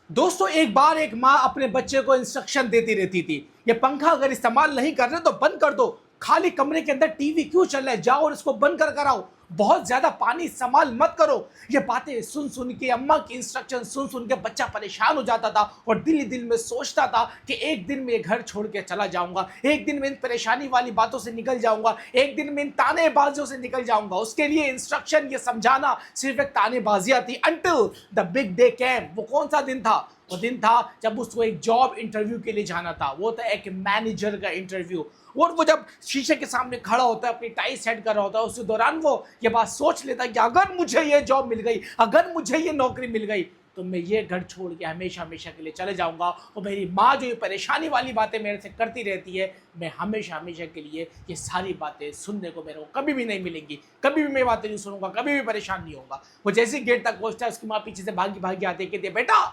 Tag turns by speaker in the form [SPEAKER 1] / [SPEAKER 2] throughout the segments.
[SPEAKER 1] दोस्तों, एक बार एक माँ अपने बच्चे को इंस्ट्रक्शन देती रहती थी, ये पंखा अगर इस्तेमाल नहीं कर रहे तो बंद कर दो। खाली कमरे के अंदर टीवी क्यों चल रहा है, जाओ और इसको बंद कर आओ। बहुत ज्यादा पानी इस्तेमाल मत करो। ये बातें सुन सुन के, अम्मा की इंस्ट्रक्शन सुन सुन के बच्चा परेशान हो जाता था और दिल ही दिल में सोचता था कि एक दिन मैं ये घर छोड़ के चला जाऊंगा, एक दिन मैं इन परेशानी वाली बातों से निकल जाऊंगा, एक दिन मैं इन तानेबाजियों से निकल जाऊंगा। उसके लिए इंस्ट्रक्शन, ये समझाना सिर्फ एक तानेबाजियां थी। अंटिल द बिग डे केम। वो कौन सा दिन था? वो दिन था जब उसको एक जॉब इंटरव्यू के लिए जाना था। वो था एक मैनेजर का इंटरव्यू। और वो जब शीशे के सामने खड़ा होता है, अपनी टाई सेट कर रहा होता है, उस दौरान वो ये बात सोच लेता है कि अगर मुझे ये जॉब मिल गई, अगर मुझे ये नौकरी मिल गई, तो मैं ये घर छोड़ के हमेशा हमेशा के लिए चले जाऊंगा। और मेरी माँ जो ये परेशानी वाली बातें मेरे से करती रहती है, मैं हमेशा हमेशा के लिए ये सारी बातें सुनने को मेरे को कभी भी नहीं मिलेंगी। कभी भी मैं बातें नहीं सुनूंगा, कभी भी परेशान नहीं होगा। वो जैसे गेट तक पहुंचता है, उसकी माँ पीछे से भागी भागी आती है, कहती है, बेटा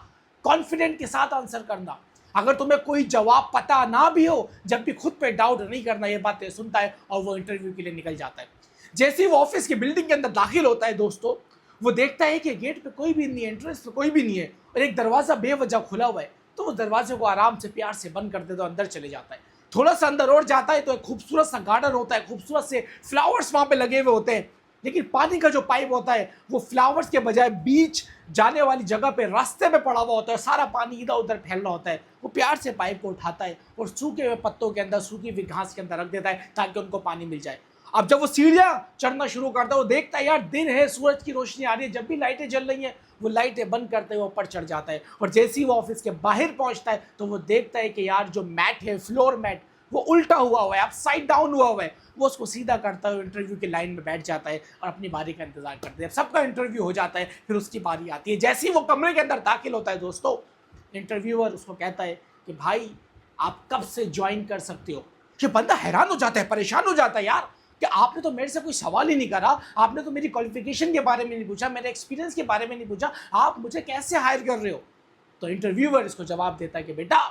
[SPEAKER 1] कॉन्फिडेंट के साथ आंसर करना। अगर तुम्हें कोई जवाब पता ना भी हो, जब भी खुद पे डाउट नहीं करना। ये बातें सुनता है और वो इंटरव्यू के लिए निकल जाता है। जैसे ही वो ऑफिस की बिल्डिंग के अंदर दाखिल होता है दोस्तों, वो देखता है कि गेट पे कोई भी नहीं है, एंट्रेंस पे कोई भी नहीं है और एक दरवाजा बेवजह खुला हुआ है। तो उस दरवाजे को आराम से प्यार से बंद कर दे, तो अंदर चले जाता है। थोड़ा सा अंदर और जाता है तो एक खूबसूरत सा गार्डन होता है, खूबसूरत से फ्लावर्स वहां पे लगे हुए होते हैं। लेकिन पानी का जो पाइप होता है वो फ्लावर्स के बजाय बीच जाने वाली जगह पे रास्ते पे पड़ा हुआ होता है। सारा पानी इधर उधर फैल रहा होता है। वो प्यार से पाइप को उठाता है और सूखे हुए पत्तों के अंदर, सूखी हुई घास के अंदर रख देता है ताकि उनको पानी मिल जाए। अब जब वो सीढ़ियां चढ़ना शुरू करता है, वो देखता है यार दिन है, सूरज की रोशनी आ रही है, जब भी लाइटें जल रही हैं वो लाइटें बंद करते हुए ऊपर चढ़ जाता है। और जैसे ही वो ऑफिस के बाहर पहुंचता है तो वो देखता है कि यार जो मैट है, फ्लोर मैट, वो उल्टा हुआ है, अपसाइड डाउन हुआ है। वो उसको सीधा करता है, इंटरव्यू की लाइन में बैठ जाता है और अपनी बारी का इंतजार करते हैं। सबका इंटरव्यू हो जाता है, फिर उसकी बारी आती है। जैसे ही वो कमरे के अंदर दाखिल होता है दोस्तों, इंटरव्यूअर उसको कहता है कि भाई आप कब से ज्वाइन कर सकते हो। ये बंदा हैरान हो जाता है, परेशान हो जाता है यार कि आपने तो मेरे से कोई सवाल ही नहीं करा, आपने तो मेरी क्वालिफिकेशन के बारे में नहीं पूछा, मेरे एक्सपीरियंस के बारे में नहीं पूछा, आप मुझे कैसे हायर कर रहे हो। तो इंटरव्यूअर इसको जवाब देता है कि बेटा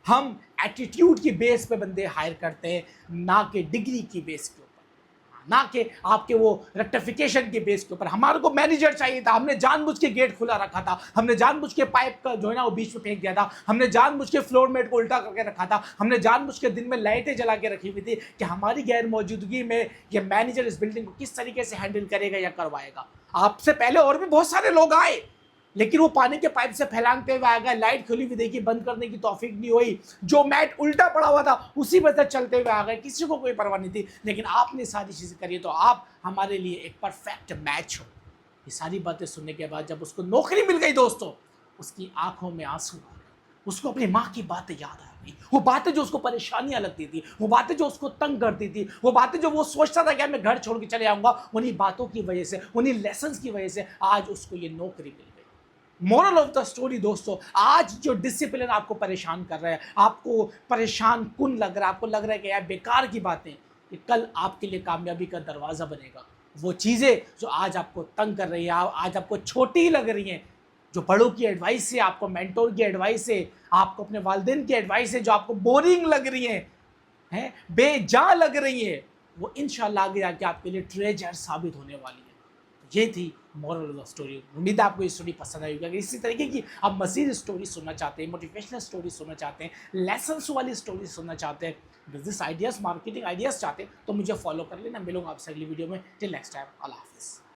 [SPEAKER 1] हम एटीट्यूड की बेस पे बंदे हायर करते हैं, ना कि डिग्री की बेस के ऊपर, ना कि आपके वो रेक्टिफिकेशन के बेस के ऊपर। हमारे को मैनेजर चाहिए था, हमने जानबूझ के गेट खुला रखा था, हमने जानबूझ के पाइप का जो है ना वो बीच में फेंक दिया था, हमने जानबूझ के फ्लोर मेट को उल्टा करके रखा था, हमने जानबूझ के दिन में लाइटें जला के रखी हुई थी कि हमारी गैर मौजूदगी में ये मैनेजर इस बिल्डिंग को किस तरीके से हैंडल करेगा या करवाएगा। आपसे पहले और भी बहुत सारे लोग आए, लेकिन वो पानी के पाइप से फैलाते हुए आ गए, लाइट खुली हुई देखी, बंद करने की तौफीक नहीं हुई, जो मैट उल्टा पड़ा हुआ था उसी पर से चलते हुए आ गए, किसी को कोई परवाह नहीं थी। लेकिन आपने सारी चीजें करी तो आप हमारे लिए एक परफेक्ट मैच हो। ये सारी बातें सुनने के बाद जब उसको नौकरी मिल गई दोस्तों, उसकी आंखों में आंसू आ गए। उसको अपनी माँ की बातें याद आ गई, वो बातें जो उसको परेशानियां लगती थी, वो बातें जो उसको तंग करती थी, वो बातें जो वो सोचता था कि मैं घर छोड़ के चले आऊंगा, उन्हीं बातों की वजह से, उन्हीं लेसन्स की वजह से आज उसको ये नौकरी मिल गई। मोरल ऑफ द स्टोरी दोस्तों, आज जो डिसिप्लिन आपको परेशान कर रहा है, आपको परेशान कुन लग रहा है, आपको लग रहा है कि यार बेकार की बातें, ये कल आपके लिए कामयाबी का दरवाजा बनेगा। वो चीज़ें जो आज आपको तंग कर रही है, आज आपको छोटी लग रही हैं, जो बड़ों की एडवाइस है, आपको मेंटोर की एडवाइस है, आपको अपने वालिदैन की एडवाइस है, जो आपको बोरिंग लग रही हैं, बेजान लग रही है, वो इंशाल्लाह आगे जाके आपके लिए ट्रेजर साबित होने वाली है। ये थी मॉरल ऑफ द स्टोरी। उम्मीद है आपको ये स्टोरी पसंद आएगी। अगर इसी तरीके की आप मज़ीद स्टोरी सुनना चाहते हैं, मोटिवेशनल स्टोरी सुनना चाहते हैं, लेसन्स वाली स्टोरी सुनना चाहते हैं, बिजनेस आइडियाज़, मार्केटिंग आइडियाज़ चाहते हैं, तो मुझे फॉलो कर लेना। मिलूंगा आपसे अगली वीडियो में। टिल नेक्स्ट टाइम, अल्लाह हाफिज़।